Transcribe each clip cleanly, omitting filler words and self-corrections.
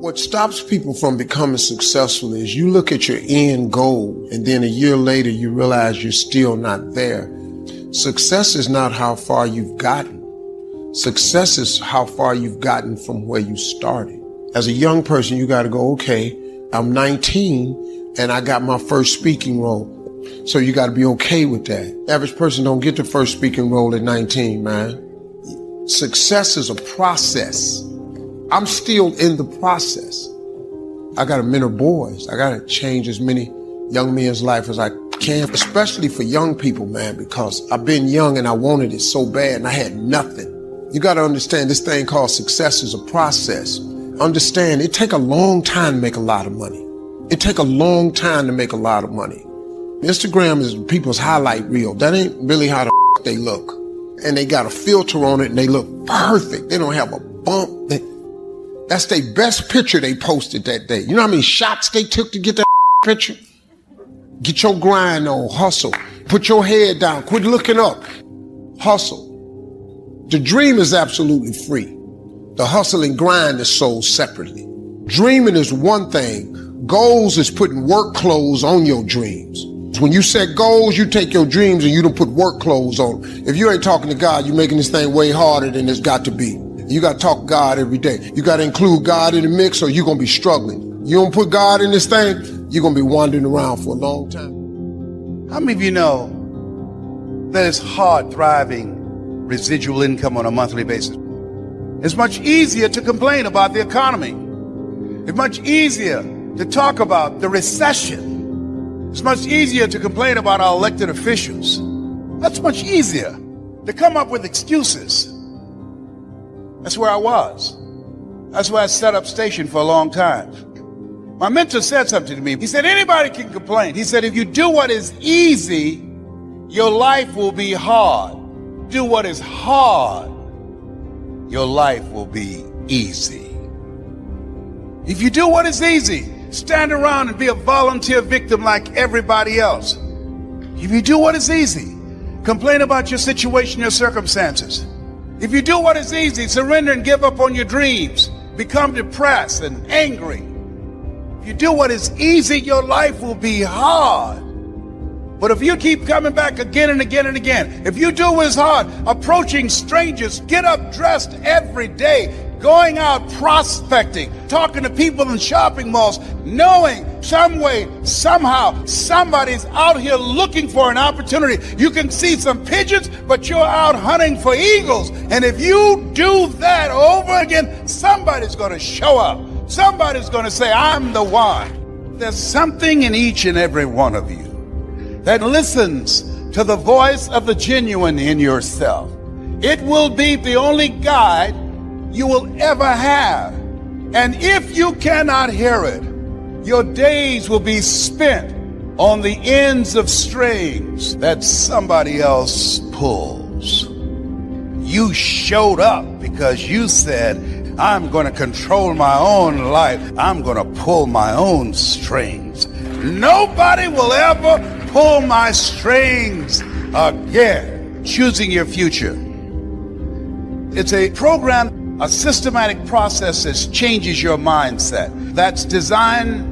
What stops people from becoming successful is you look at your end goal and then a year later you realize you're still not there. Success is not how far you've gotten. Success is how far you've gotten from where you started. As a young person, you got to go, okay, I'm 19 and I got my first speaking role. So you got to be okay with that. Average person don't get the first speaking role at 19, man. Success is a process. I'm still in the process. I got to mentor boys. I got to change as many young men's life as I can, especially for young people, man, because I've been young and I wanted it so bad and I had nothing. You got to understand this thing called success is a process. Understand it take a long time to make a lot of money. It take a long time to make a lot of money. Instagram is people's highlight reel. That ain't really how the they look. And they got a filter on it and they look perfect. They don't have a bump. That's their best picture they posted that day. You know how many shots they took to get that picture? Get your grind on, hustle. Put your head down, quit looking up. Hustle. The dream is absolutely free. The hustle and grind is sold separately. Dreaming is one thing. Goals is putting work clothes on your dreams. When you set goals, you take your dreams and you don't put work clothes on. If you ain't talking to God, you're making this thing way harder than it's got to be. You got to talk to God every day. You got to include God in the mix or you're going to be struggling. You don't put God in this thing, you're going to be wandering around for a long time. How many of you know that it's hard thriving residual income on a monthly basis? It's much easier to complain about the economy. It's much easier to talk about the recession. It's much easier to complain about our elected officials. That's much easier to come up with excuses. That's where I was. That's where I set up station for a long time. My mentor said something to me. He said, anybody can complain. He said, if you do what is easy, your life will be hard. Do what is hard, your life will be easy. If you do what is easy, stand around and be a volunteer victim like everybody else. If you do what is easy, complain about your situation, your circumstances. If you do what is easy, surrender and give up on your dreams, become depressed and angry. If you do what is easy, your life will be hard. But if you keep coming back again and again and again, if you do what is hard, approaching strangers, get up dressed every day, going out prospecting, talking to people in shopping malls, knowing some way, somehow, somebody's out here looking for an opportunity. You can see some pigeons, but you're out hunting for eagles. And if you do that over again, somebody's going to show up. Somebody's going to say, I'm the one. There's something in each and every one of you that listens to the voice of the genuine in yourself. It will be the only guide you will ever have. And if you cannot hear it, your days will be spent on the ends of strings that somebody else pulls. You showed up because you said, I'm going to control my own life. I'm going to pull my own strings. Nobody will ever pull my strings again. Choosing your future. It's a program, a systematic process that changes your mindset. That's designed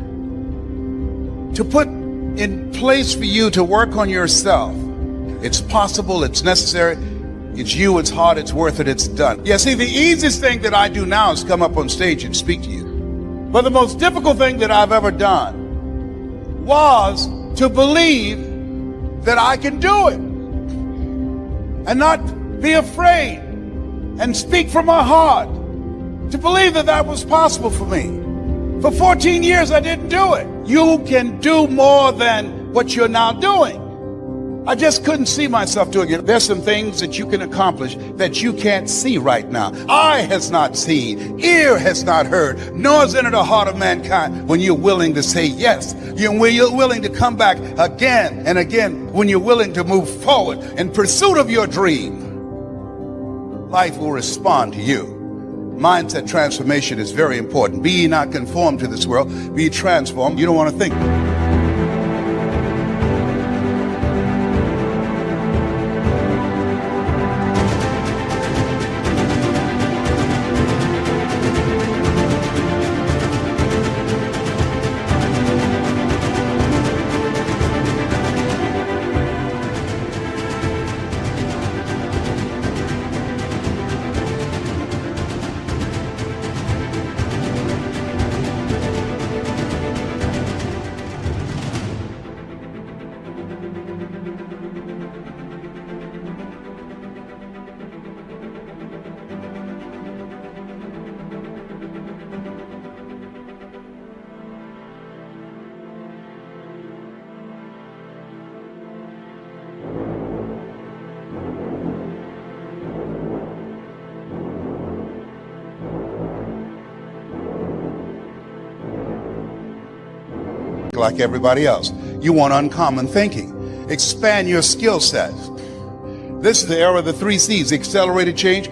to put in place for you to work on yourself. It's possible, it's necessary, it's you, it's hard, it's worth it, it's done. Yeah, see, the easiest thing that I do now is come up on stage and speak to you. But the most difficult thing that I've ever done was to believe that I can do it and not be afraid and speak from my heart, to believe that that was possible for me. For 14 years, I didn't do it. You can do more than what you're now doing. I just couldn't see myself doing it. There's some things that you can accomplish that you can't see right now. Eye has not seen, ear has not heard, nor has entered the heart of mankind. When you're willing to say yes, when you're willing to come back again and again, when you're willing to move forward in pursuit of your dream, life will respond to you. Mindset transformation is very important. Be ye not conformed to this world, be ye transformed. You don't want to think. like everybody else. You want uncommon thinking. Expand your skill set. This is the era of the 3 C's, accelerated change.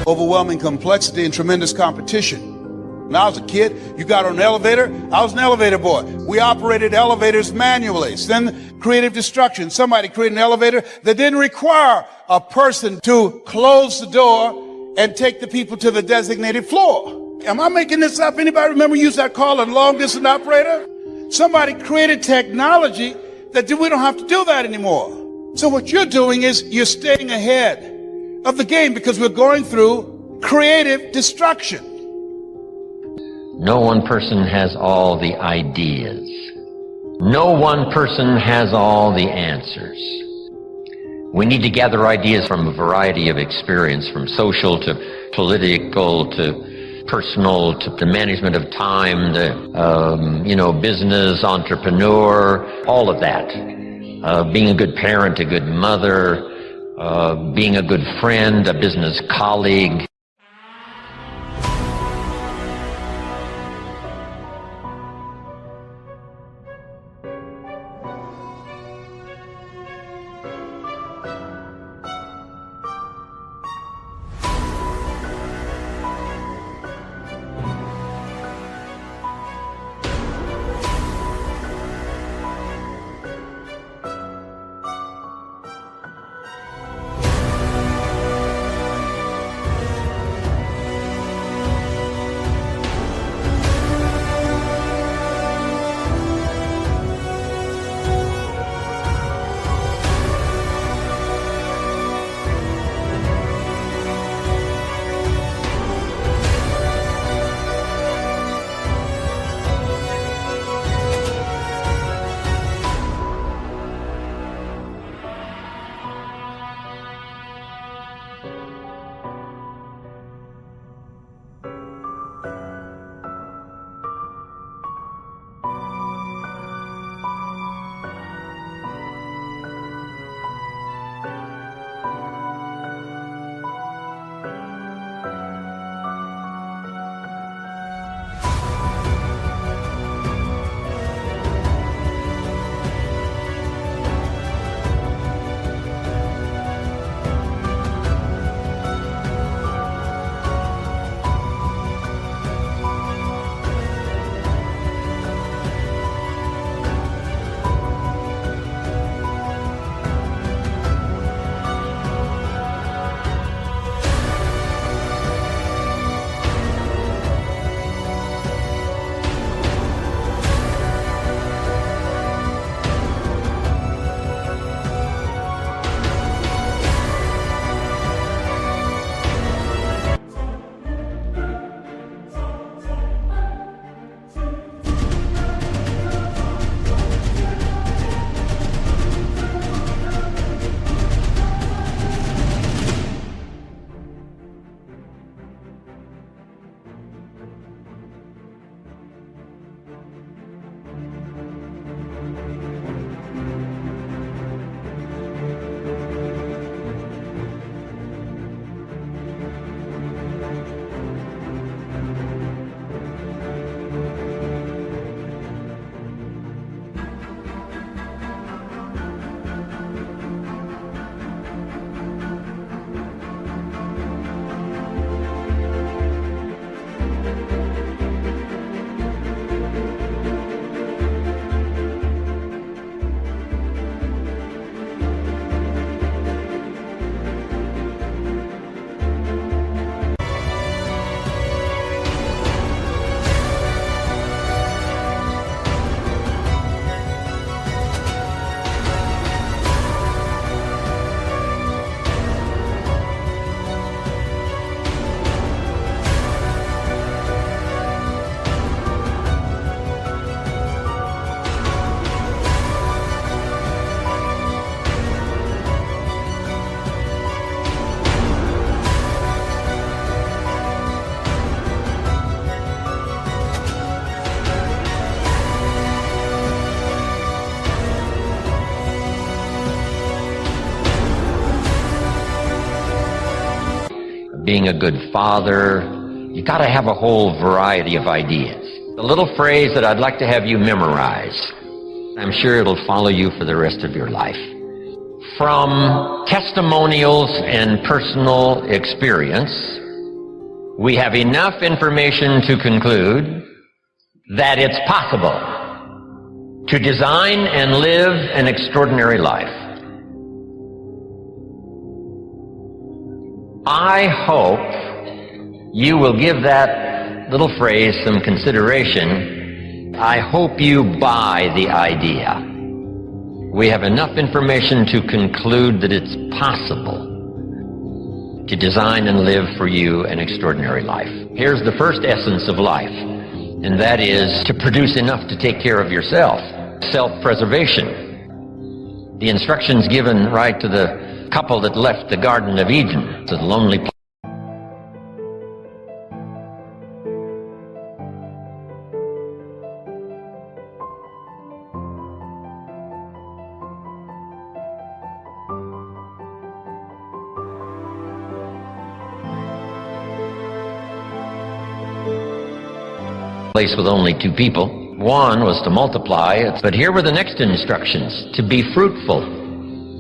Overwhelming complexity and tremendous competition. When I was a kid, you got on an elevator. I was an elevator boy. We operated elevators manually. Then creative destruction. Somebody created an elevator that didn't require a person to close the door and take the people to the designated floor. Am I making this up? Anybody remember use that call a long distance operator? Somebody created technology that we don't have to do that anymore. So what you're doing is you're staying ahead of the game because we're going through creative destruction. No one person has all the ideas. No one person has all the answers. We need to gather ideas from a variety of experience, from social to political to personal to the management of time, the business, entrepreneur, all of that. Being a good parent, a good mother, being a good friend, a business colleague. being a good father. You got to have a whole variety of ideas. A little phrase that I'd like to have you memorize. I'm sure it'll follow you for the rest of your life. From testimonials and personal experience, we have enough information to conclude that it's possible to design and live an extraordinary life. I hope you will give that little phrase some consideration. I hope you buy the idea. We have enough information to conclude that it's possible to design and live for you an extraordinary life. Here's the first essence of life, and that is to produce enough to take care of yourself. Self-preservation. The instructions given right to the couple that left the Garden of Eden, to the lonely place. With only 2 people. One was to multiply, but here were the next instructions: to be fruitful.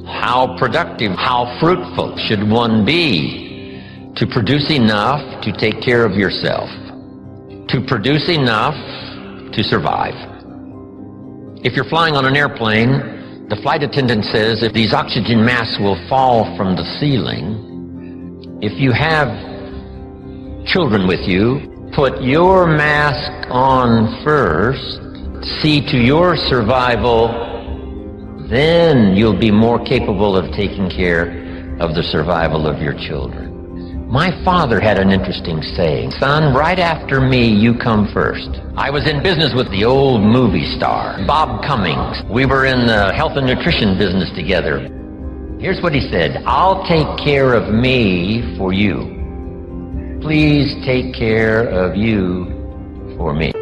How productive, how fruitful should one be? To produce enough to take care of yourself. To produce enough to survive. If you're flying on an airplane, the flight attendant says if these oxygen masks will fall from the ceiling, if you have children with you, put your mask on first, see to your survival, then you'll be more capable of taking care of the survival of your children. My father had an interesting saying, "Son, right after me, you come first." I was in business with the old movie star, Bob Cummings. We were in the health and nutrition business together. Here's what he said: "I'll take care of me for you. Please take care of you for me."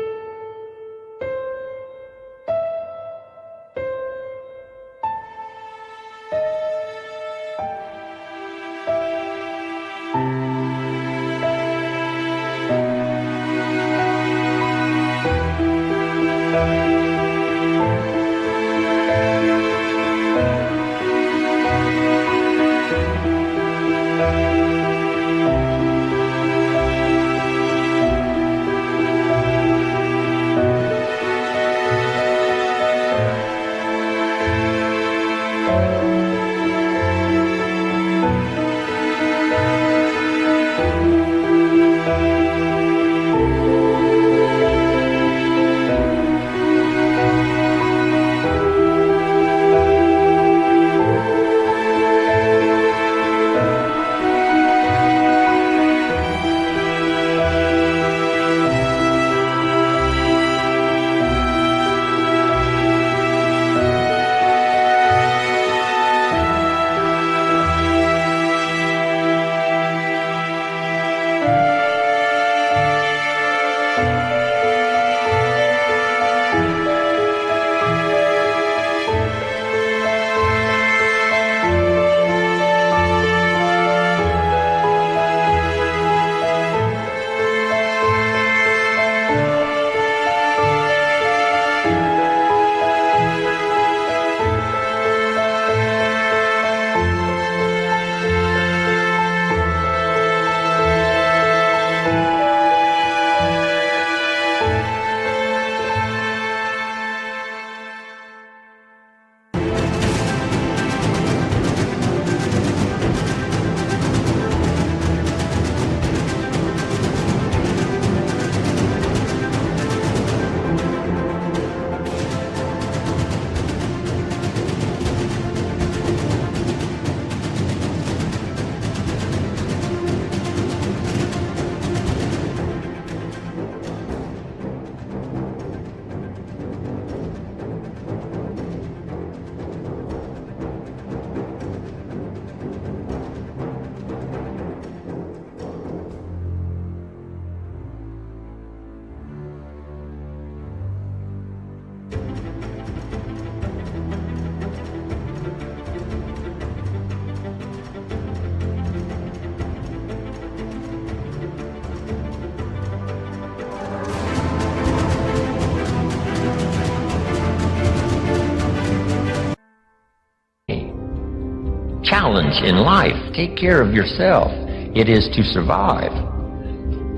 challenge in life. Take care of yourself. It is to survive.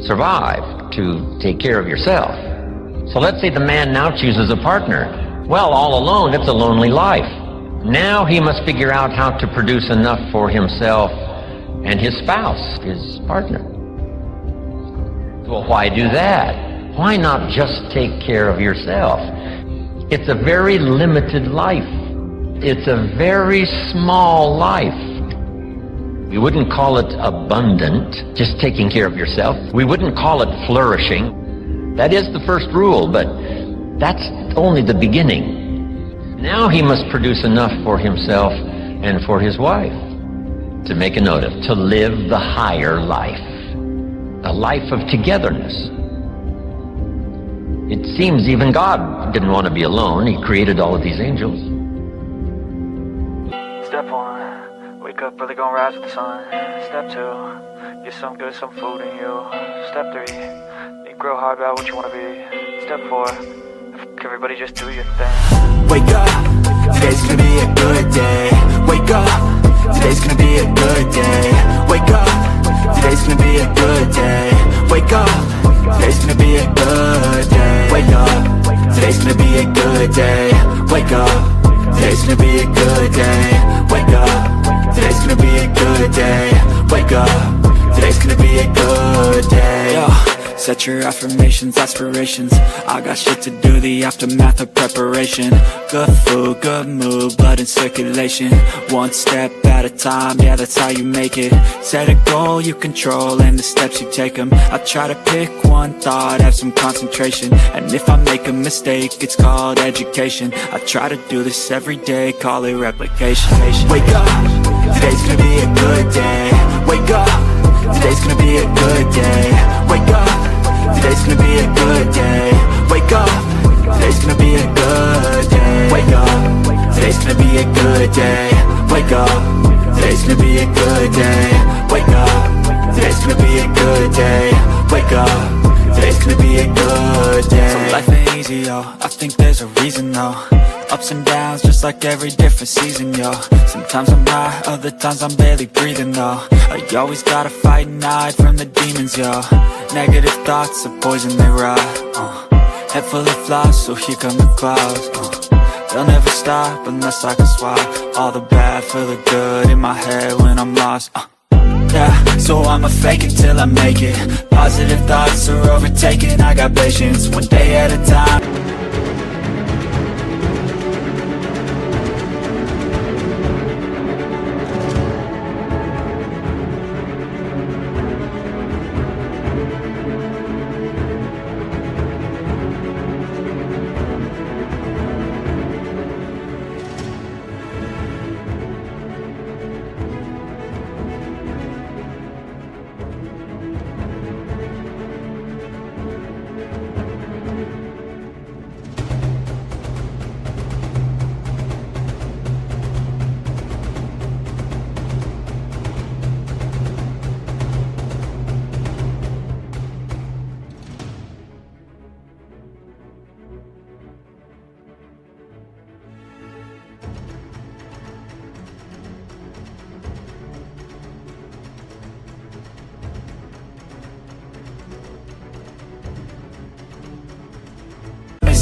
Survive to take care of yourself. So let's say the man now chooses a partner. Well, all alone, it's a lonely life. Now he must figure out how to produce enough for himself and his spouse, his partner. Well, why do that? Why not just take care of yourself? It's a very limited life. It's a very small life. We wouldn't call it abundant, just taking care of yourself. We wouldn't call it flourishing. That is the first rule, but that's only the beginning. Now he must produce enough for himself and for his wife. To make a note of, to live the higher life. A life of togetherness. It seems even God didn't want to be alone. He created all of these angels. Step 1, wake up early, gonna rise with the sun. Step 2, get some good, some food in you. Step 3, think real hard about what you wanna be. Step 4, everybody just do your thing. Wake up, today's gonna be a good day. Wake up, today's gonna be a good day. Wake up, today's gonna be a good day. Wake up, today's gonna be a good day. Wake up, today's gonna be a good day. Wake up, today's gonna be a good day. Wake up, today's gonna be a good day. Wake up, today's gonna be a good day. Yo, set your affirmations, aspirations. I got shit to do, the aftermath of preparation. Good food, good mood, blood in circulation. One step at a time, yeah, that's how you make it. Set a goal you control and the steps you take them. I try to pick one thought, have some concentration. And if I make a mistake, it's called education. I try to do this every day, call it replication. Wake up, today's gonna be a good day. Wake up, today's gonna be a good day. Wake up, today's gonna be a good day. Wake up, today's gonna be a good day. Wake up, today's gonna be a good day. Wake up, today's gonna be a good day. Wake up, today's gonna be a good day. Wake up, today's gonna be a good day. So life ain't easy, yo, I think there's a reason, though. Ups and downs, just like every different season, yo. Sometimes I'm high, other times I'm barely breathing, though. I always gotta fight and hide from the demons, yo. Negative thoughts are poison, they rot. Head full of flies, so here come the clouds. They'll never stop unless I can swap all the bad for the good in my head when I'm lost. Yeah, so I'ma fake it till I make it. Positive thoughts are overtaken, I got patience, one day at a time.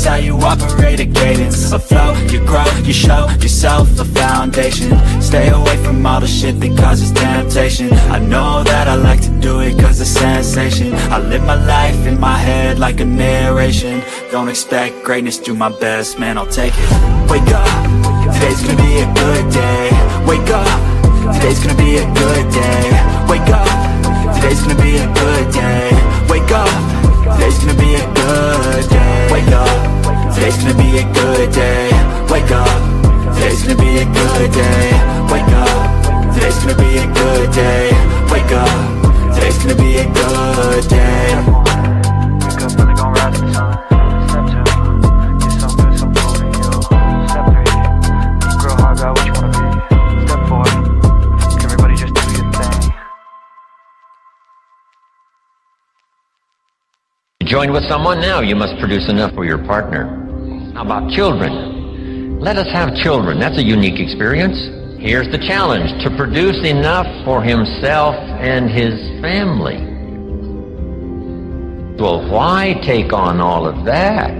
How you operate a cadence, a flow, you grow, you show yourself a foundation. Stay away from all the shit that causes temptation. I know that I like to do it cause it's sensation. I live my life in my head like a narration. Don't expect greatness, do my best, man, I'll take it. Wake up, today's gonna be a good day. Wake up, today's gonna be a good day. Wake up, today's gonna be a good day. Wake up, today's gonna be a good day. Wake up, today's gonna be a good day. Wake up, today's gonna be a good day. Wake up, today's gonna be a good day. Wake up, today's gonna be a good day. Wake up early, gonna rise with the sun. Step 2, get some good, some food in you. Step 3, think real hard about what you wanna be. Step 4, everybody just do your thing. You join with someone now, you must produce enough for your partner. How about children? Let us have children. That's a unique experience. Here's the challenge: to produce enough for himself and his family. Well, why take on all of that?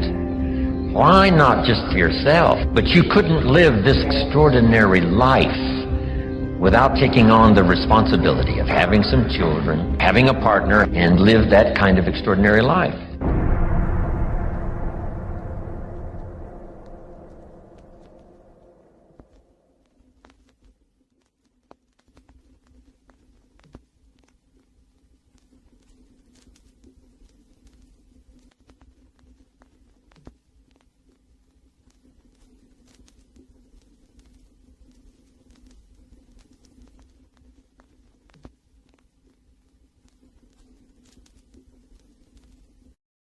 Why not just for yourself? But you couldn't live this extraordinary life without taking on the responsibility of having some children, having a partner, and live that kind of extraordinary life.